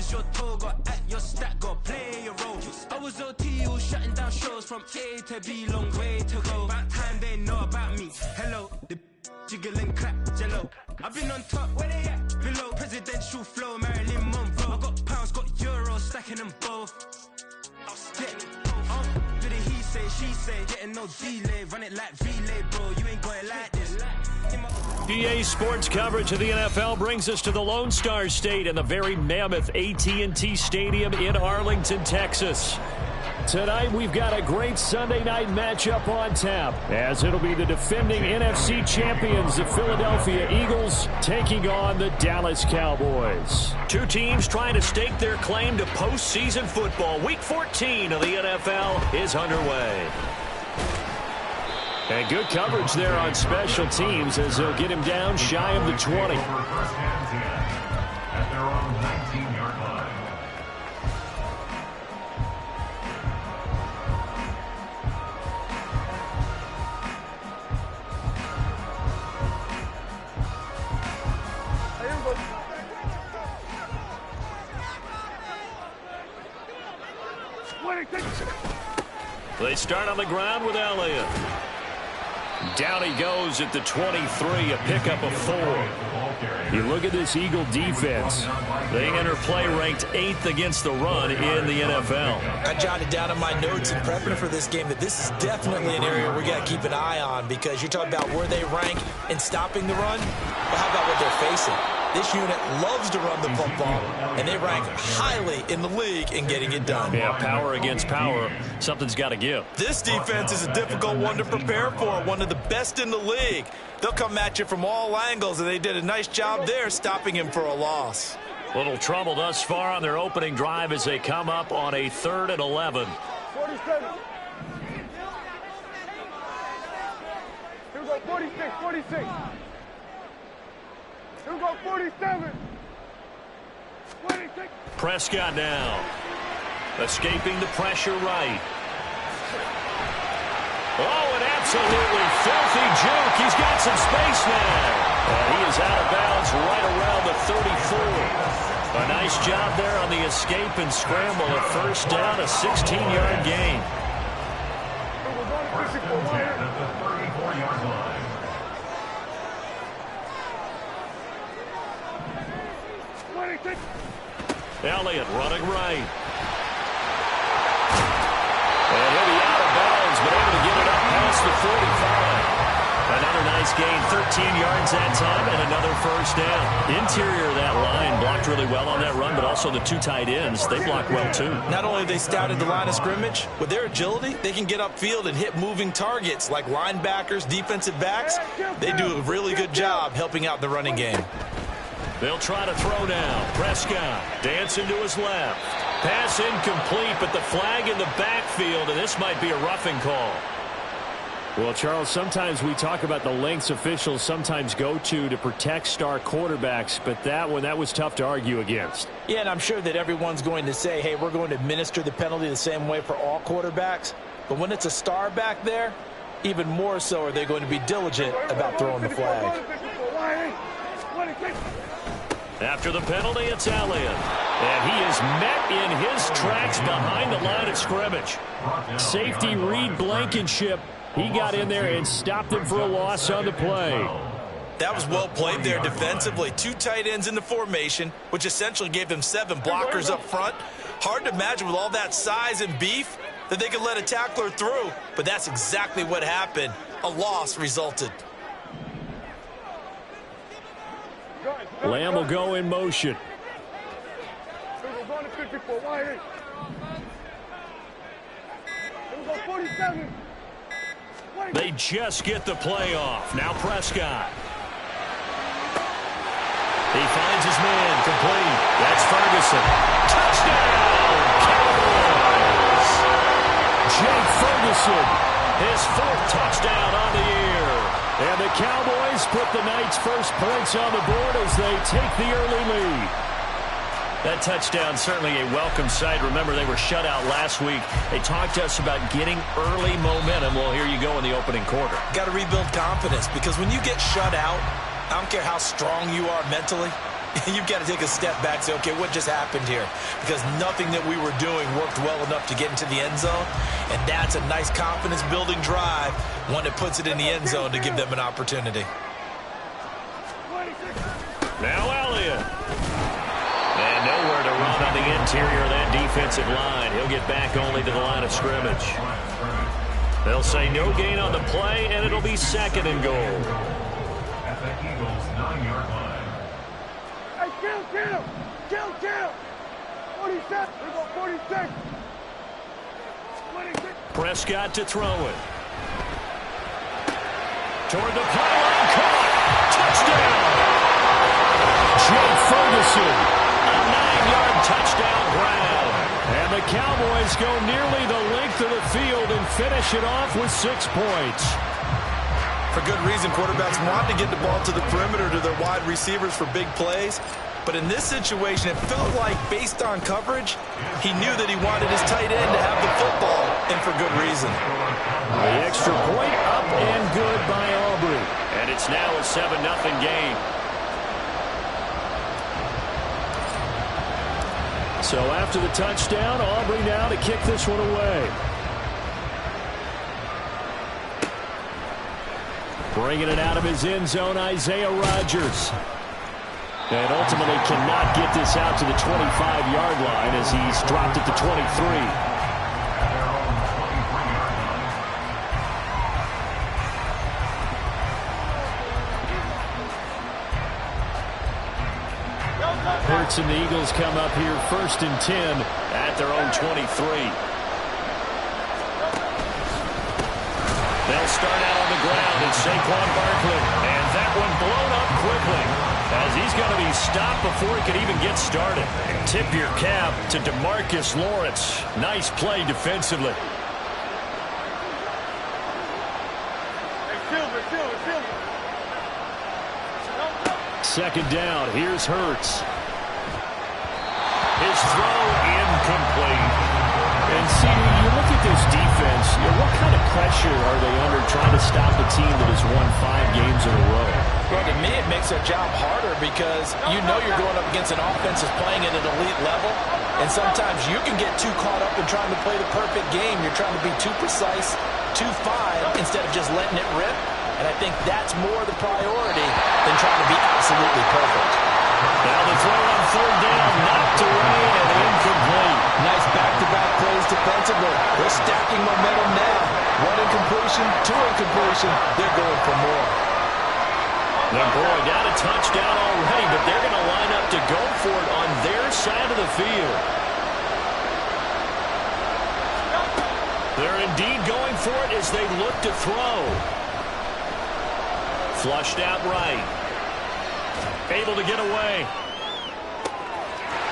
touch your toe, got at your stack, got play your role. I was OT, all shutting down shows from A to B, long way to go. About time they know about me. Hello, the jiggle and clap, jello. I've been on top, where they at? Below, presidential flow, Marilyn Monroe. I got pounds, got euros, stacking them both. I'll stick. Do the he say, she say, getting no delay, run it like relay, bro. You ain't going like this. EA Sports coverage of the NFL brings us to the Lone Star State and the very mammoth AT&T Stadium in Arlington, Texas. Tonight, we've got a great Sunday night matchup on tap, as it'll be the defending NFC champions, the Philadelphia Eagles, taking on the Dallas Cowboys. Two teams trying to stake their claim to postseason football. Week 14 of the NFL is underway. And good coverage there on special teams as they'll get him down shy of the 20. At their own 19-yard line. They start on the ground with Elliott. Down he goes at the 23, a pickup of 4. You look at this Eagle defense. They enter play ranked 8th against the run in the NFL. I jotted down in my notes in prepping for this game that this is definitely an area we got to keep an eye on, because you're talking about where they rank in stopping the run. But how about what they're facing? This unit loves to run the football, and they rank highly in the league in getting it done. Yeah, power against power. Something's got to give. This defense is a difficult one to prepare for, one of the best in the league. They'll come at you from all angles, and they did a nice job there stopping him for a loss. Little trouble thus far on their opening drive as they come up on a 3rd and 11. 47. Here we go, 46, 46. Here we go, 47. 26. Prescott now. Escaping the pressure right. Oh, an absolutely filthy juke. He's got some space now. And he is out of bounds right around the 34. A nice job there on the escape and scramble. A first down, a 16-yard gain. First and 10 at the 34-yard line. Elliott running right. And he'll be out of bounds, but able to get it up past the 45. Another nice gain, 13 yards that time, and another first down. Interior of that line blocked really well on that run, but also the 2 tight ends, they blocked well too. Not only have they scouted the line of scrimmage, with their agility, they can get upfield and hit moving targets like linebackers, defensive backs. They do a really good job helping out the running game. They'll try to throw now. Prescott dancing to his left. Pass incomplete, but the flag in the backfield, and this might be a roughing call. Well, Charles, sometimes we talk about the lengths officials sometimes go to protect star quarterbacks, but that was tough to argue against. Yeah, and I'm sure that everyone's going to say, hey, we're going to administer the penalty the same way for all quarterbacks. But when it's a star back there, even more so are they going to be diligent about throwing the flag. After the penalty, it's Elliott. And he is met in his tracks behind the line of scrimmage. Safety Reed Blankenship, he got in there and stopped him for a loss on the play. That was well played there defensively. 2 tight ends in the formation, which essentially gave them 7 blockers up front. Hard to imagine with all that size and beef that they could let a tackler through, but that's exactly what happened. A loss resulted. Lamb will go in motion. They just get the play off. Now Prescott. He finds his man complete. That's Ferguson. Touchdown, Cowboys. Jake Ferguson, his 4th touchdown on the year. And the Cowboys put the night's first points on the board as they take the early lead. That touchdown certainly a welcome sight. Remember, they were shut out last week. They talked to us about getting early momentum. Well, here you go in the opening quarter. Got to rebuild confidence, because when you get shut out, I don't care how strong you are mentally, you've got to take a step back and say, okay, what just happened here? Because nothing that we were doing worked well enough to get into the end zone, and that's a nice confidence-building drive, one that puts it in the end zone to give them an opportunity. Now Elliott. And nowhere to run on the interior of that defensive line. He'll get back only to the line of scrimmage. They'll say no gain on the play, and it'll be 2nd and goal. At the Eagles' 9-yard line. Hey, kill! 47, we go 46. 26. Prescott to throw it. Toward the pylon, caught. Touchdown! Jake Ferguson, a 9-yard touchdown grab. And the Cowboys go nearly the length of the field and finish it off with 6 points. For good reason, quarterbacks want to get the ball to the perimeter to their wide receivers for big plays. But in this situation, it felt like, based on coverage, he knew that he wanted his tight end to have the football, and for good reason. The extra point up and good by Aubrey. And it's now a 7-0 game. So after the touchdown, Aubrey now to kick this one away. Bringing it out of his end zone, Isaiah Rodgers. And ultimately cannot get this out to the 25-yard line as he's dropped it to 23. Hurts and the Eagles come up here 1st and 10 at their own 23. They'll start out on the ground and Saquon Barkley. And that one blown up quickly as he's going to be stopped before he can even get started. Tip your cap to DeMarcus Lawrence. Nice play defensively. Second down. Here's Hurts. His throw incomplete. And see, you look at this defense, what kind of pressure are they under trying to stop a team that has won 5 games in a row? Well, to me, it makes their job harder because you know you're going up against an offense that's playing at an elite level, and sometimes you can get too caught up in trying to play the perfect game. You're trying to be too precise, too fine, instead of just letting it rip, and I think that's more the priority than trying to be absolutely perfect. Now the throw on 3rd down, knocked away and incomplete. Nice back-to-back plays defensively. They're stacking momentum now. 1 incompletion, 2 incompletion. They're going for more. The boy got a touchdown already, but they're going to line up to go for it on their side of the field. They're indeed going for it as they look to throw. Flushed out right. Able to get away.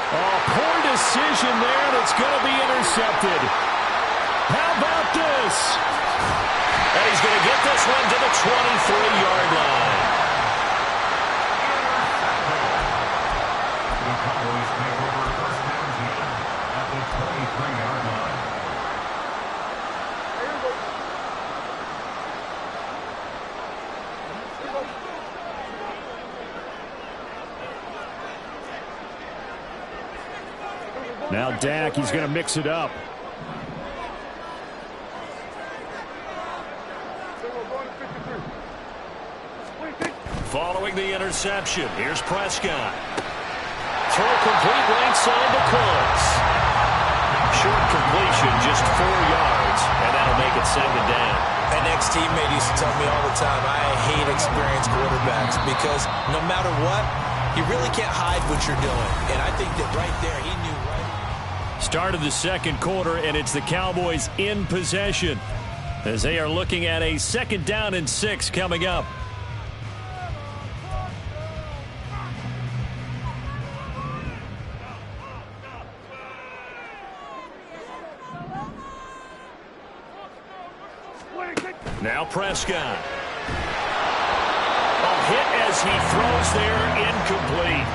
Oh, poor decision there, and it's going to be intercepted. How about this? And he's going to get this one to the 23-yard line. The Cowboys take over 1st and 10 at the 23-yard line. Now Dak, he's going to mix it up. Following the interception, here's Prescott. Throw complete right side to Cooks. Short completion, just 4 yards, and that'll make it 2nd down. An ex-teammate used to tell me all the time, I hate experienced quarterbacks because no matter what, you really can't hide what you're doing. And I think that right there, he knew right. Start of the 2nd quarter, and it's the Cowboys in possession as they are looking at a 2nd down and 6 coming up. Now Prescott. A hit as he throws there, incomplete.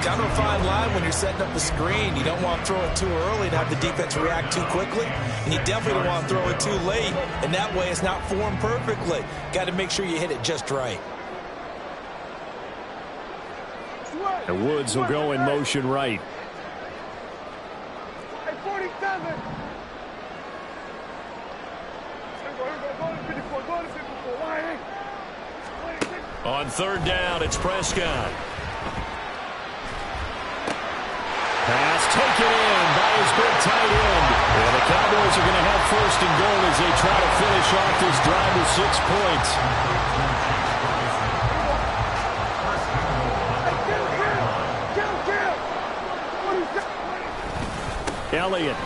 Kind of a fine line when you're setting up a screen. You don't want to throw it too early and have the defense react too quickly. And you definitely don't want to throw it too late. And that way it's not formed perfectly. Got to make sure you hit it just right. And Woods will go in motion right. Hey, 47. On third down, it's Prescott. Pass taken in by his big tight end. And the Cowboys are going to have first and goal as they try to finish off this drive with 6 points. Elliott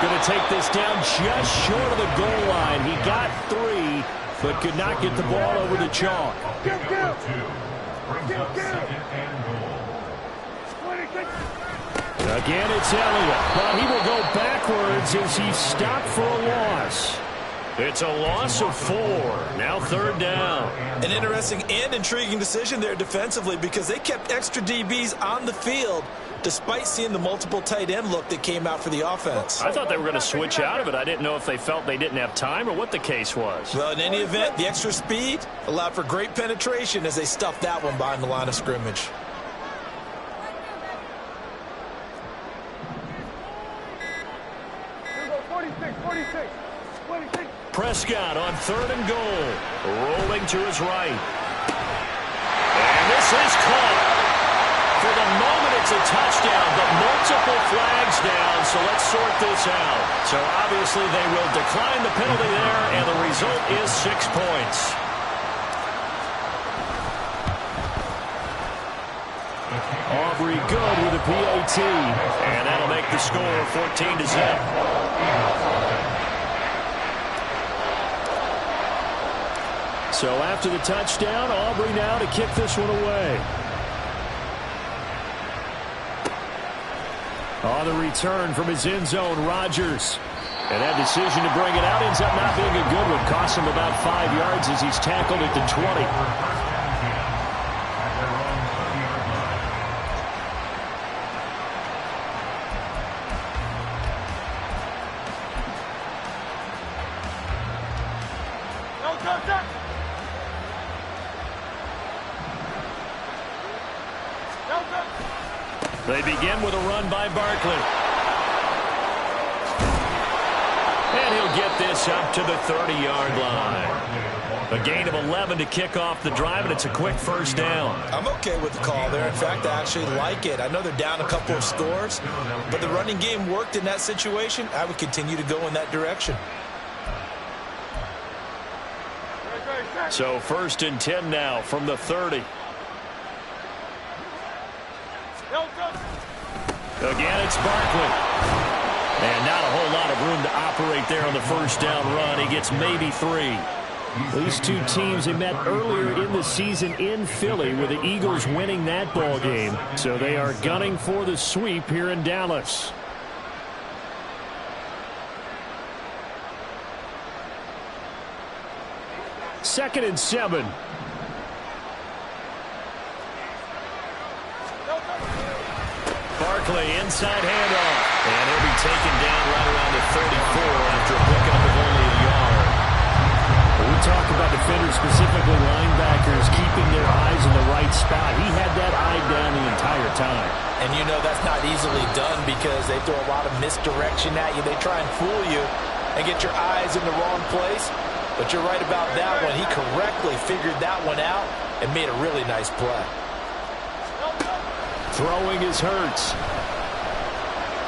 going to take this down just short of the goal line. He got 3, but could not get the ball over the chalk. Again, it's Elliott, but he will go backwards as he's stopped for a loss. It's a loss of 4. Now third down. An interesting and intriguing decision there defensively because they kept extra DBs on the field despite seeing the multiple tight end look that came out for the offense. I thought they were going to switch out of it. I didn't know if they felt they didn't have time or what the case was. Well, in any event, the extra speed allowed for great penetration as they stuffed that one behind the line of scrimmage. Here we go, 46. Prescott on third and goal. Rolling to his right. And this is caught. For the moment, it's a touchdown, but multiple flags down, so let's sort this out. So obviously they will decline the penalty there, and the result is 6 points. Aubrey good with a PAT, and that'll make the score 14-0. So after the touchdown, Aubrey now to kick this one away. On the return from his end zone, Rodgers. And that decision to bring it out ends up not being a good one. Costs him about 5 yards as he's tackled at the 20. They begin with a run by Barkley. And he'll get this up to the 30-yard line. A gain of 11 to kick off the drive, and it's a quick first down. I'm okay with the call there. In fact, I actually like it. I know they're down a couple of scores, but the running game worked in that situation. I would continue to go in that direction. So first and 10 now from the 30. Again, it's Barkley. And not a whole lot of room to operate there on the first down run. He gets maybe 3. These two teams, they met earlier in the season in Philly with the Eagles winning that ball game. So they are gunning for the sweep here in Dallas. Second and 7. Barkley inside handoff. And he'll be taken down right around the 34 after a pickup of only a yard. When we talk about defenders, specifically linebackers, keeping their eyes in the right spot. He had that eye down the entire time. And you know that's not easily done because they throw a lot of misdirection at you. They try and fool you and get your eyes in the wrong place. But you're right about that one. He correctly figured that one out and made a really nice play. Throwing is Hurts.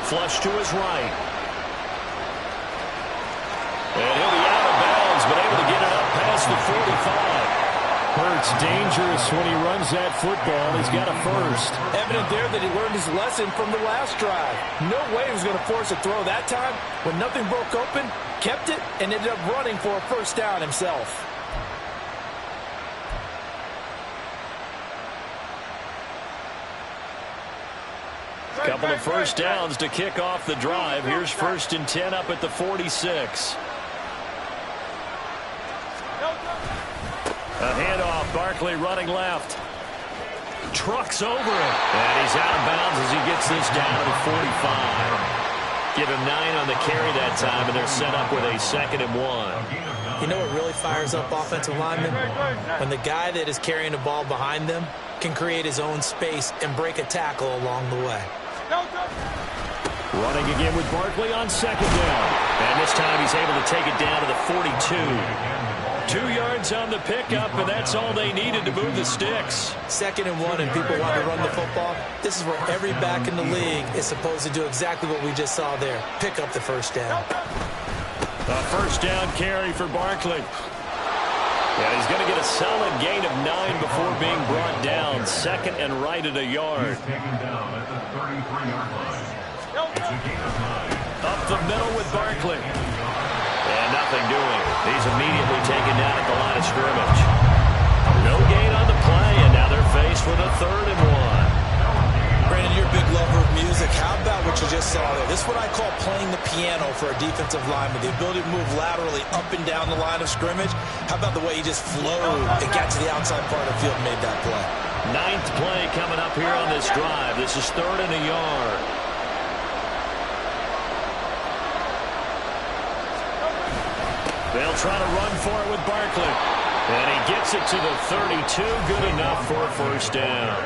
Flush to his right. And he'll be out of bounds, but able to get it up past the 45. Hurts dangerous when he runs that football. He's got a first. Evident there that he learned his lesson from the last drive. No way he was going to force a throw that time. When nothing broke open, kept it, and ended up running for a first down himself. Couple of first downs to kick off the drive. Here's first and 10 up at the 46. A handoff. Barkley running left. Trucks over it. And he's out of bounds as he gets this down to the 45. Give him 9 on the carry that time, and they're set up with a 2nd and 1. You know what really fires up offensive linemen? When the guy that is carrying the ball behind them can create his own space and break a tackle along the way. Running again with Barkley on 2nd down. And this time he's able to take it down to the 42. 2 yards on the pickup, and that's all they needed to move the sticks. 2nd and 1, and people want to run the football. This is where every back in the league is supposed to do exactly what we just saw there. Pick up the first down. A first down carry for Barkley. Yeah, he's going to get a solid gain of 9 before being brought down. 2nd and right at a yard. He's taken down at the 33-yard line. It's a gain of 9. Up the middle with Barkley. And nothing doing. He's immediately taken down at the line of scrimmage. No gain on the play, and now they're faced with a 3rd and 1. Brandon, you're a big lover of music. How about what you just saw there? This is what I call playing the piano for a defensive lineman. The ability to move laterally up and down the line of scrimmage. How about the way he just flowed and got to the outside part of the field and made that play? 9th play coming up here on this drive. This is 3rd and a yard. They'll try to run for it with Barkley. And he gets it to the 32. Good enough for a first down.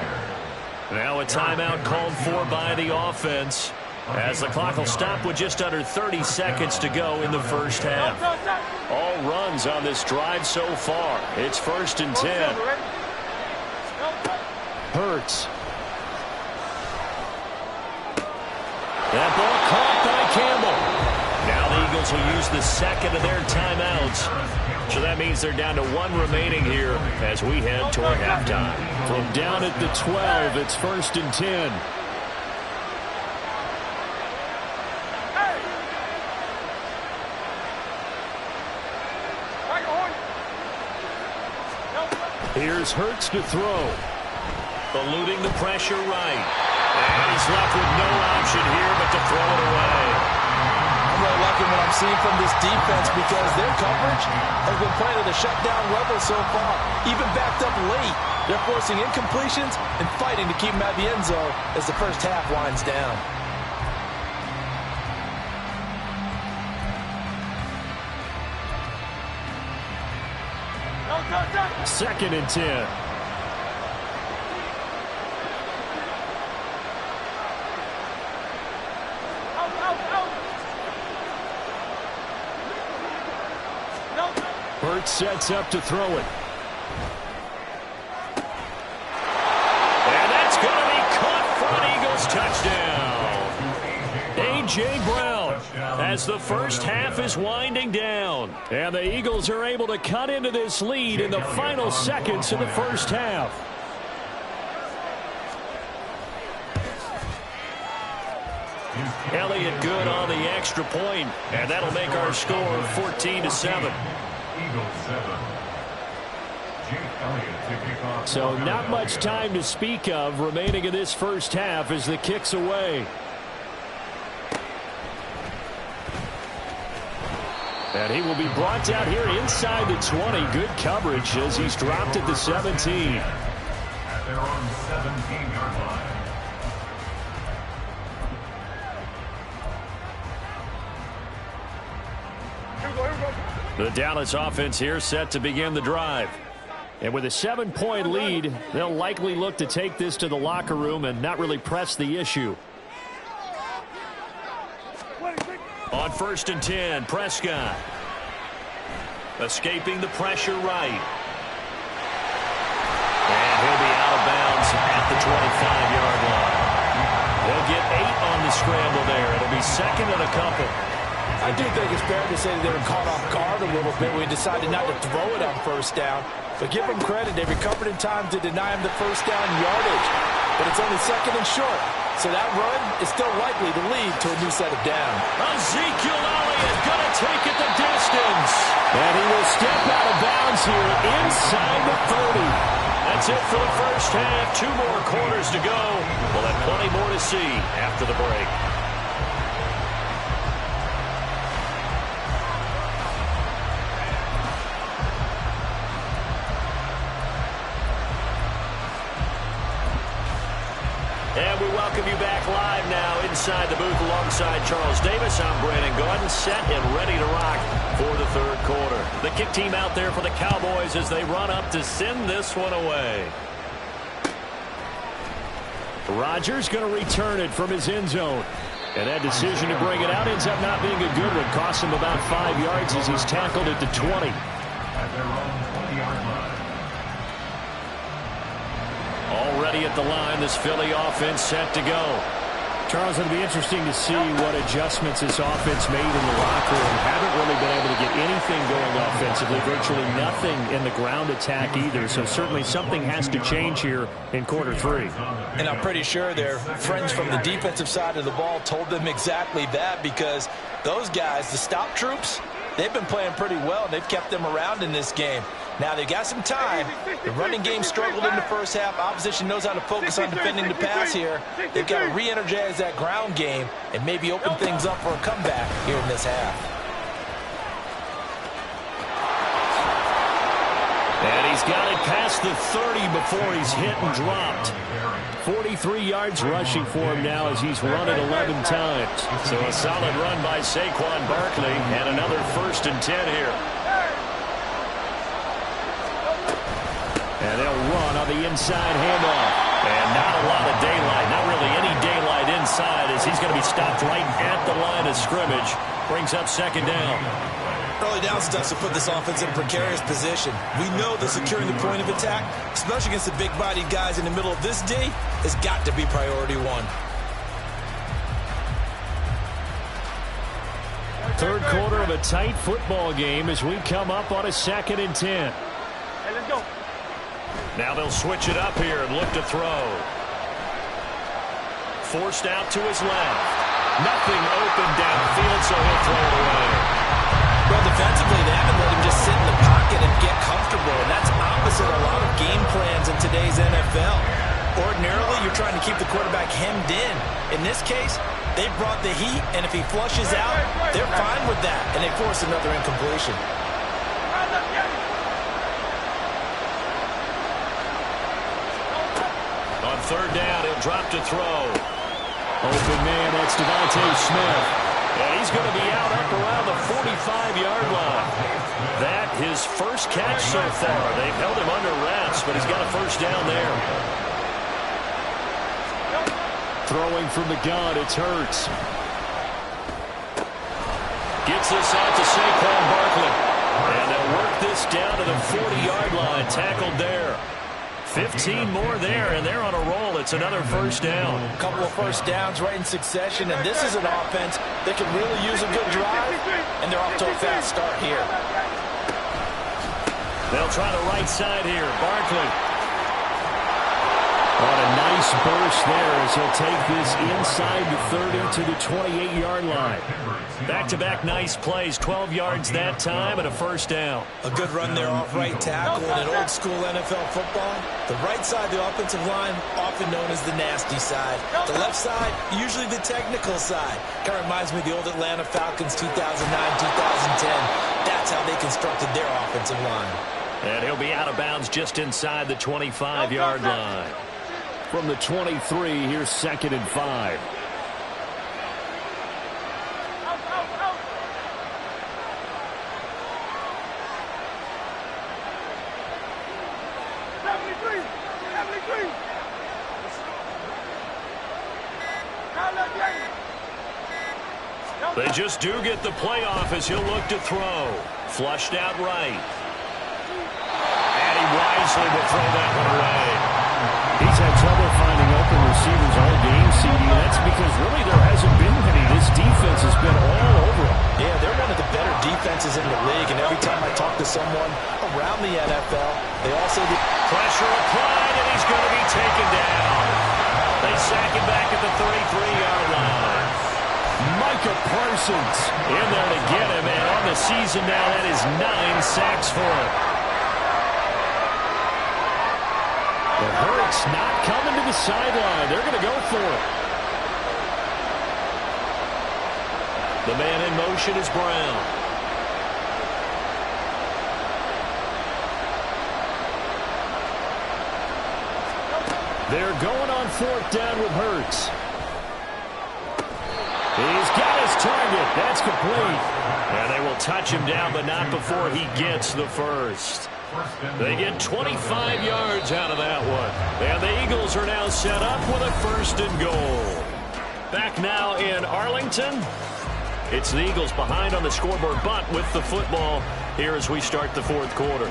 Now a timeout called for by the offense, as the clock will stop with just under 30 seconds to go in the first half. All runs on this drive so far. It's 1st and 10. Hurts. That ball caught by Campbell. Now the Eagles will use the 2nd of their timeouts. So that means they're down to 1 remaining here as we head toward halftime. From down at the 12, it's 1st and 10. Here's Hurts to throw. Eluding the pressure right. And he's left with no option here but to throw it away. I'm really liking what I'm seeing from this defense because their coverage has been playing at a shutdown level so far. Even backed up late, they're forcing incompletions and fighting to keep them out of the end zone as the first half winds down. Second and 10. Hurts sets up to throw it. And that's going to be caught front. Eagles touchdown. A.J. Brown as the first half is winding down. And the Eagles are able to cut into this lead in the final seconds of the first half. Elliott good on the extra point, and that'll make our score 14-7. Eagles 7. Jake Elliott to kick off. So not much time to speak of remaining in this first half as the kick's away. And he will be brought down here inside the 20. Good coverage as he's dropped at the 17. At their own 17-yard line. The Dallas offense here set to begin the drive. And with a 7-point lead, they'll likely look to take this to the locker room and not really press the issue. On 1st and 10, Prescott. Escaping the pressure right. And he'll be out of bounds at the 25-yard line. They'll get 8 on the scramble there. It'll be 2nd and a couple. I do think it's fair to say that they were caught off guard a little bit when we decided not to throw it on first down. But give them credit. They recovered in time to deny him the first down yardage. But it's only 2nd and short. So that run is still likely to lead to a new set of downs. Ezekiel Elliott going to take it the distance. And he will step out of bounds here inside the 30. That's it for the first half. 2 more quarters to go. We'll have plenty more to see after the break. And we welcome you back live now inside inside the booth alongside Charles Davis. I'm Brandon Gaudin, set and ready to rock for the third quarter. The kick team out there for the Cowboys as they run up to send this one away. Rodgers going to return it from his end zone. And that decision to bring it out ends up not being a good one. Cost him about 5 yards as he's tackled at the 20. At their own 20-yard line. Already at the line, this Philly offense set to go. Charles, it'll be interesting to see what adjustments this offense made in the locker room. Haven't really been able to get anything going offensively. Virtually nothing in the ground attack either. So certainly something has to change here in quarter three. And I'm pretty sure their friends from the defensive side of the ball told them exactly that, because those guys, the stop troops, they've been playing pretty well. They've kept them around in this game. Now they've got some time. The running game struggled in the first half. Opposition knows how to focus on defending the pass here. They've got to re-energize that ground game and maybe open things up for a comeback here in this half. And he's got it past the 30 before he's hit and dropped. 43 yards rushing for him now as he's run it 11 times. So a solid run by Saquon Barkley and another 1st and 10 here. And they'll run on the inside handoff. And not a lot of daylight, not really any daylight inside, as he's going to be stopped right at the line of scrimmage. Brings up 2nd down. Early down stuff to put this offense in a precarious position. We know that securing the point of attack, especially against the big-bodied guys in the middle of this D, has got to be priority one. Third quarter of a tight football game as we come up on a 2nd and 10. Hey, let's go. Now they'll switch it up here and look to throw. Forced out to his left. Nothing open downfield, so he'll throw it away. Well, defensively, they haven't let him just sit in the pocket and get comfortable, and that's opposite a lot of game plans in today's NFL. Ordinarily, you're trying to keep the quarterback hemmed in. In this case, they brought the heat, and if he flushes out, they're fine with that, and they force another incompletion. On 3rd down, he'll drop to throw. Open man, that's Devontae Smith. And he's going to be out up around the 45-yard line. That his first catch so far. They've held him under wraps, but he's got a 1st down there. Throwing from the gun, it's Hurts. Gets this out to Saquon Barkley. And they'll work this down to the 40-yard line. Tackled there. 15 more there, and they're on a roll. It's another 1st down. A couple of 1st downs right in succession, and this is an offense that can really use a good drive, and they're off to a fast start here. They'll try the right side here. Barkley. On a nice burst there as he'll take this inside the 30 to the 28-yard line. Back-to-back nice plays, 12 yards that time and a 1st down. A good run there off right tackle in an old-school NFL football. The right side of the offensive line, often known as the nasty side. The left side, usually the technical side. Kind of reminds me of the old Atlanta Falcons 2009, 2010. That's how they constructed their offensive line. And he'll be out of bounds just inside the 25-yard line. From the 23, here's 2nd and 5. They just do get the playoff as he'll look to throw. Flushed out right. And he wisely will throw that one away. He's had trouble finding open receivers all game, CD. That's because really there hasn't been any. This defense has been all over him. Yeah, they're one of the better defenses in the league, and every time I talk to someone around the NFL, they all say the pressure applied, and he's going to be taken down. They sack him back at the 33-yard line. Micah Parsons in there to get him, and on the season now, that is 9 sacks for him. But Hurts not coming to the sideline. They're going to go for it. The man in motion is Brown. They're going on 4th down with Hurts. He's got his target. That's complete. And they will touch him down, but not before he gets the first. They get 25 yards out of that one. And the Eagles are now set up with a 1st and goal. Back now in Arlington. It's the Eagles behind on the scoreboard, but with the football here as we start the 4th quarter.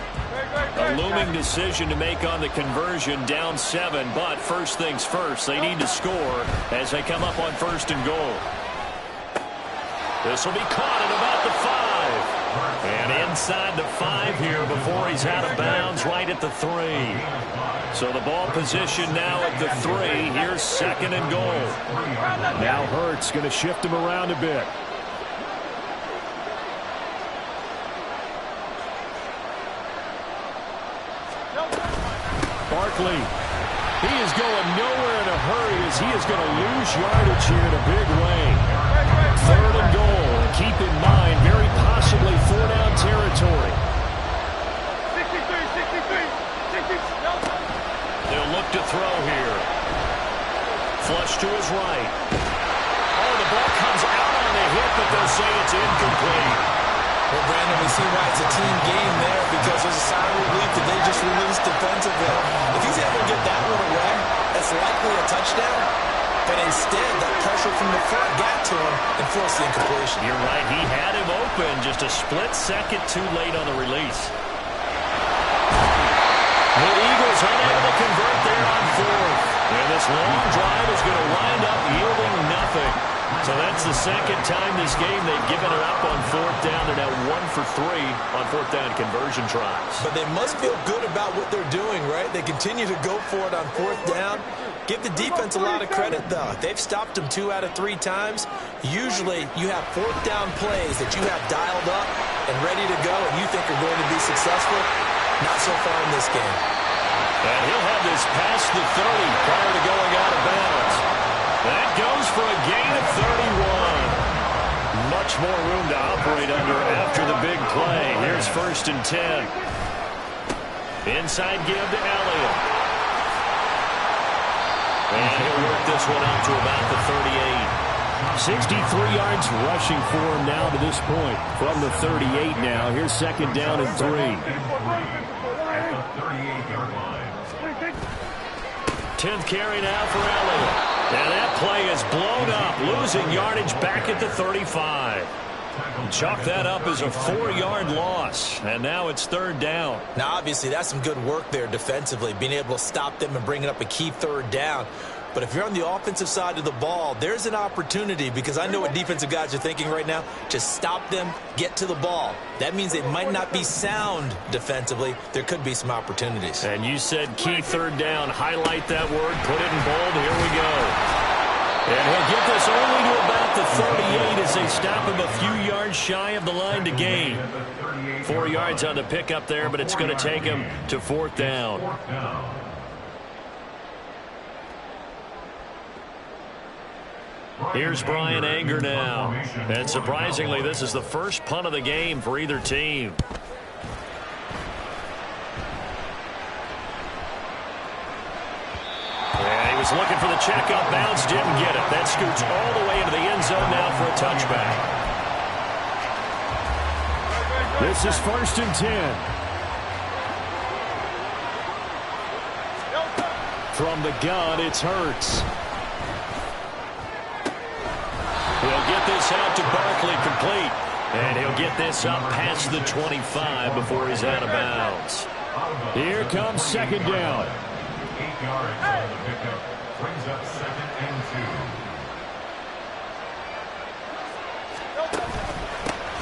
A looming decision to make on the conversion, down 7, but first things first, they need to score as they come up on 1st and goal. This will be caught at about the 5. And inside the 5 here before he's out of bounds, right at the 3. So the ball position now at the 3. Here's 2nd and goal. Now Hurts going to shift him around a bit. Barkley. He is going nowhere in a hurry as he is going to lose yardage here in a big way. 3rd and goal. Keep in mind, very possibly 4-down territory. 63. They'll look to throw here. Flush to his right. Oh, the ball comes out on the hit, but they'll say it's incomplete. Well, Brandon, we see why it's a team game there because there's a sign of relief that they just released defensively. If he's able to get that one away, that's likely a touchdown. But instead, that pressure from the front got to him and forced the incompletion. You're right. He had him open just a split second too late on the release. The Eagles unable to convert there on 4th. And this long drive is going to wind up yielding nothing. So that's the 2nd time this game they've given it up on 4th down. They're now 1 for 3 on 4th down conversion tries. But they must feel good about what they're doing, right? They continue to go for it on 4th down. Give the defense a lot of credit, though. They've stopped them 2 out of 3 times. Usually, you have 4th down plays that you have dialed up and ready to go, and you think are going to be successful. Not so far in this game. And he'll have this past the 30 prior to going out of bounds. That goes for a gain of 31. Much more room to operate under after the big play. Here's 1st and 10. Inside give to Elliott. And he'll work this one out to about the 38. 63 yards rushing for him now to this point. From the 38 now. Here's 2nd down and 3. At the 38-yard line. 10th carry now for Elliott. And that play is blown up, losing yardage back at the 35. Chalk that up as a 4-yard loss, and now it's 3rd down. Now, obviously, that's some good work there defensively, being able to stop them and bringing up a key 3rd down. But if you're on the offensive side of the ball, there's an opportunity because I know what defensive guys are thinking right now. Just stop them, get to the ball. That means they might not be sound defensively. There could be some opportunities. And you said key 3rd down. Highlight that word. Put it in bold. Here we go. And he'll get this only to about the 38 as they stop him a few yards shy of the line to gain. 4 yards on the pickup there, but it's going to take him to 4th down. Here's Brian Anger now. And surprisingly, this is the first punt of the game for either team. And he was looking for the check up bounce, didn't get it. That scoots all the way into the end zone now for a touchback. This is 1st and 10. From the gun, it's Hurts. He'll get this out to Barkley complete. And he'll get this up past the 25 before he's out of bounds. Here comes 2nd down. 8 yards on the pickup. Brings up 2nd and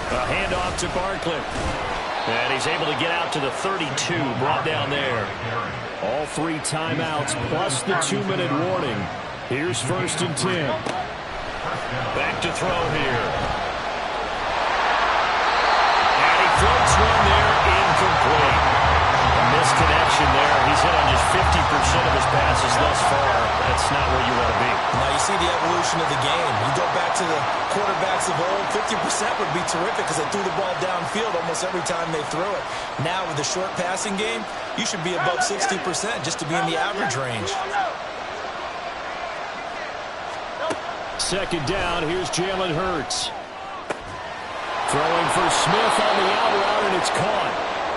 2. A handoff to Barkley. And he's able to get out to the 32, brought down there. All 3 timeouts plus the 2-minute warning. Here's 1st and 10. Back to throw here. And he floats one there, incomplete. A misconnection there. He's hit on just 50% of his passes thus far. That's not where you want to be. Now you see the evolution of the game. You go back to the quarterbacks of old, 50% would be terrific because they threw the ball downfield almost every time they threw it. Now with the short passing game, you should be above 60% just to be in the average range. second down. Here's Jalen Hurts. Throwing for Smith on the out route, and it's caught.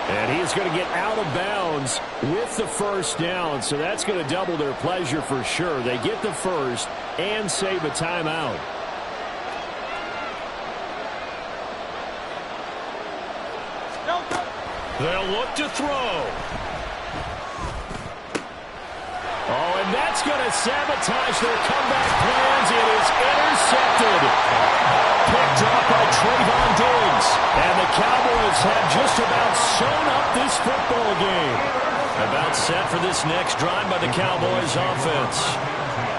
And he is going to get out of bounds with the first down, so that's going to double their pleasure for sure. They get the first and save a timeout. They'll look to throw. Oh, and that's going to sabotage their comeback plans. It is intercepted. Picked off by Trayvon Diggs. And the Cowboys have just about sewn up this football game. About set for this next drive by the Cowboys offense.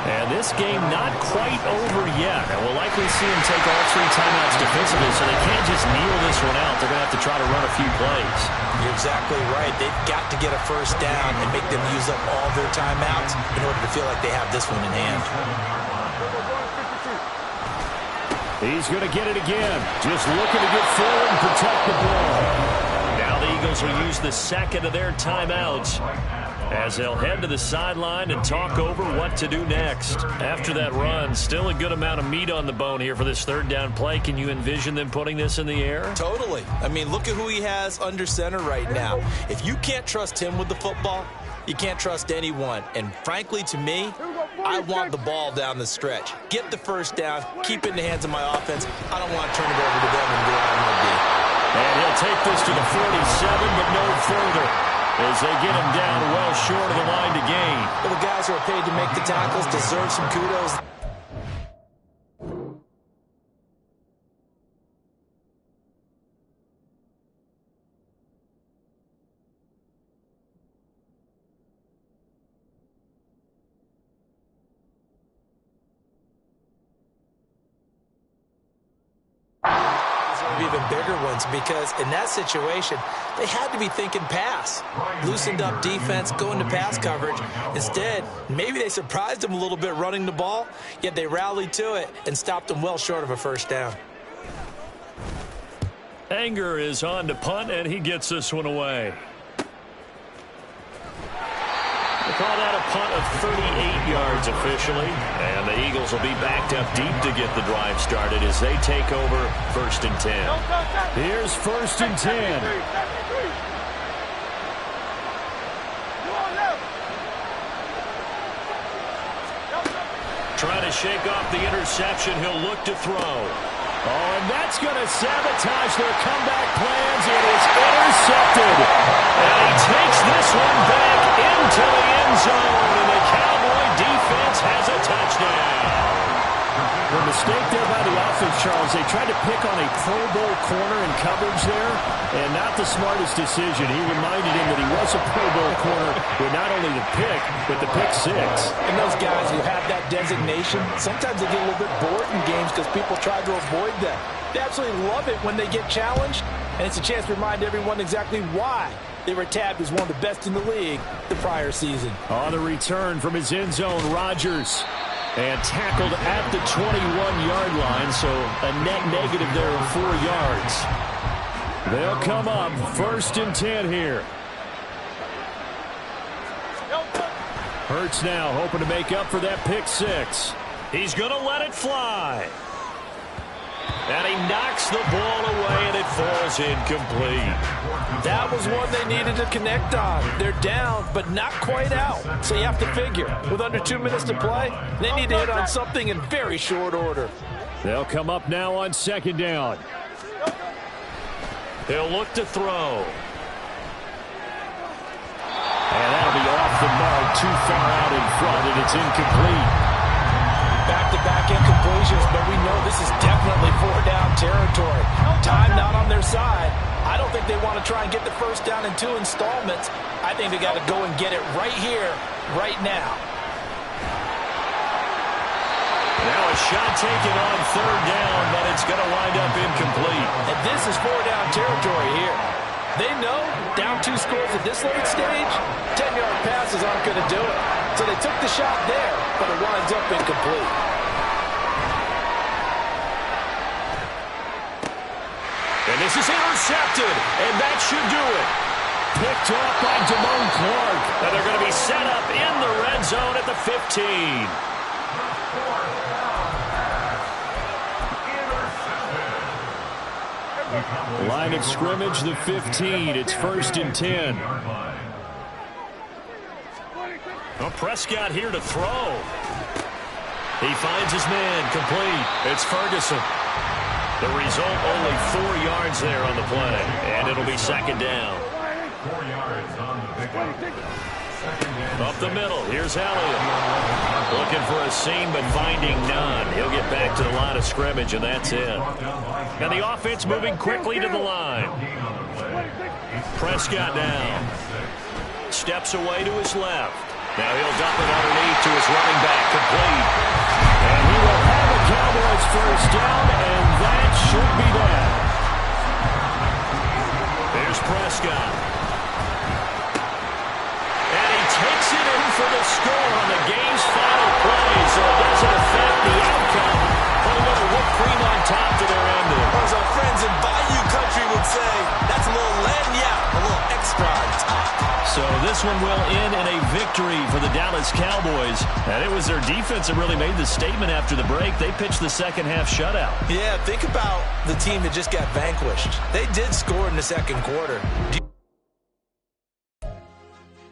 And this game not quite over yet. And we'll likely see them take all 3 timeouts defensively, so they can't just kneel this one out. They're going to have to try to run a few plays. You're exactly right. They've got to get a first down and make them use up all their timeouts in order to feel like they have this one in hand. He's going to get it again. Just looking to get forward and protect the ball. Now the Eagles will use the second of their timeouts as they'll head to the sideline and talk over what to do next. After that run, still a good amount of meat on the bone here for this third down play. Can you envision them putting this in the air? Totally. I mean, look at who he has under center right now. If you can't trust him with the football, you can't trust anyone. And frankly, to me, I want the ball down the stretch. Get the first down, keep it in the hands of my offense. I don't want to turn it over to them and go out and be. And he'll take this to the 47, but no further, as they get him down well short of the line to gain. Well, the guys who are paid to make the tackles deserve some kudos. Even bigger ones, because in that situation they had to be thinking pass. Loosened up defense, going to pass coverage. Instead, maybe they surprised them a little bit running the ball, yet they rallied to it and stopped them well short of a first down. Anger is on to punt, and he gets this one away. They call that a punt of 38 yards officially. And the Eagles will be backed up deep to get the drive started as they take over 1st and 10. Here's 1st and 10. Trying to shake off the interception. He'll look to throw. Oh, and that's going to sabotage their comeback plans. It is intercepted. And he takes this one back into the end zone. And the Cowboy defense has a touchdown. The mistake there by the offense, Charles, they tried to pick on a Pro Bowl corner in coverage there, and not the smartest decision. He reminded him that he was a Pro Bowl corner with not only the pick, but the pick 6. And those guys who have that designation, sometimes they get a little bit bored in games because people try to avoid them. They absolutely love it when they get challenged, and it's a chance to remind everyone exactly why they were tabbed as one of the best in the league the prior season. On the return from his end zone, Rodgers. And tackled at the 21-yard line, so a net negative there of 4 yards. They'll come up 1st and 10 here. Hurts now hoping to make up for that pick 6. He's going to let it fly. And he knocks the ball away, and it falls incomplete. That was one they needed to connect on. They're down, but not quite out. So you have to figure, with under 2 minutes to play, they need to hit on something in very short order. They'll come up now on 2nd down. He'll look to throw. And that'll be off the mark, too far out in front, and it's incomplete. Back-to-back incompletions, but we know this is definitely 4-down territory. Time not on their side. I don't think they want to try and get the first down in 2 installments. I think they got to go and get it right here, right now. Now a shot taken on 3rd down, but it's going to wind up incomplete. And this is 4-down territory here. They know down 2 scores at this late stage, 10-yard passes aren't going to do it. So they took the shot there, but it winds up incomplete. And this is intercepted, and that should do it. Picked off by Damone Clark, and they're going to be set up in the red zone at the 15. Line of scrimmage, the 15. It's 1st and 10. Well, Prescott here to throw. He finds his man, complete. It's Ferguson. The result, only 4 yards there on the play, and it'll be 2nd down. 4 yards on the pickup. Up the middle, here's Elliott. Looking for a seam, but finding none. He'll get back to the line of scrimmage, and that's it. And the offense moving quickly to the line. Prescott down. Steps away to his left. Now he'll dump it underneath to his running back, complete. And he will have a Cowboys 1st down, and that should be that. Here's Prescott. And he takes it in for the score on the game's final play, so it doesn't affect the outcome. Put a little whipped cream on top to their ending. As our friends in Bayou Country would say, that's a little lagniappe, a little extra on top. So this one will end in a victory for the Dallas Cowboys. And it was their defense that really made the statement after the break. They pitched the second half shutout. Yeah, think about the team that just got vanquished. They did score in the second quarter.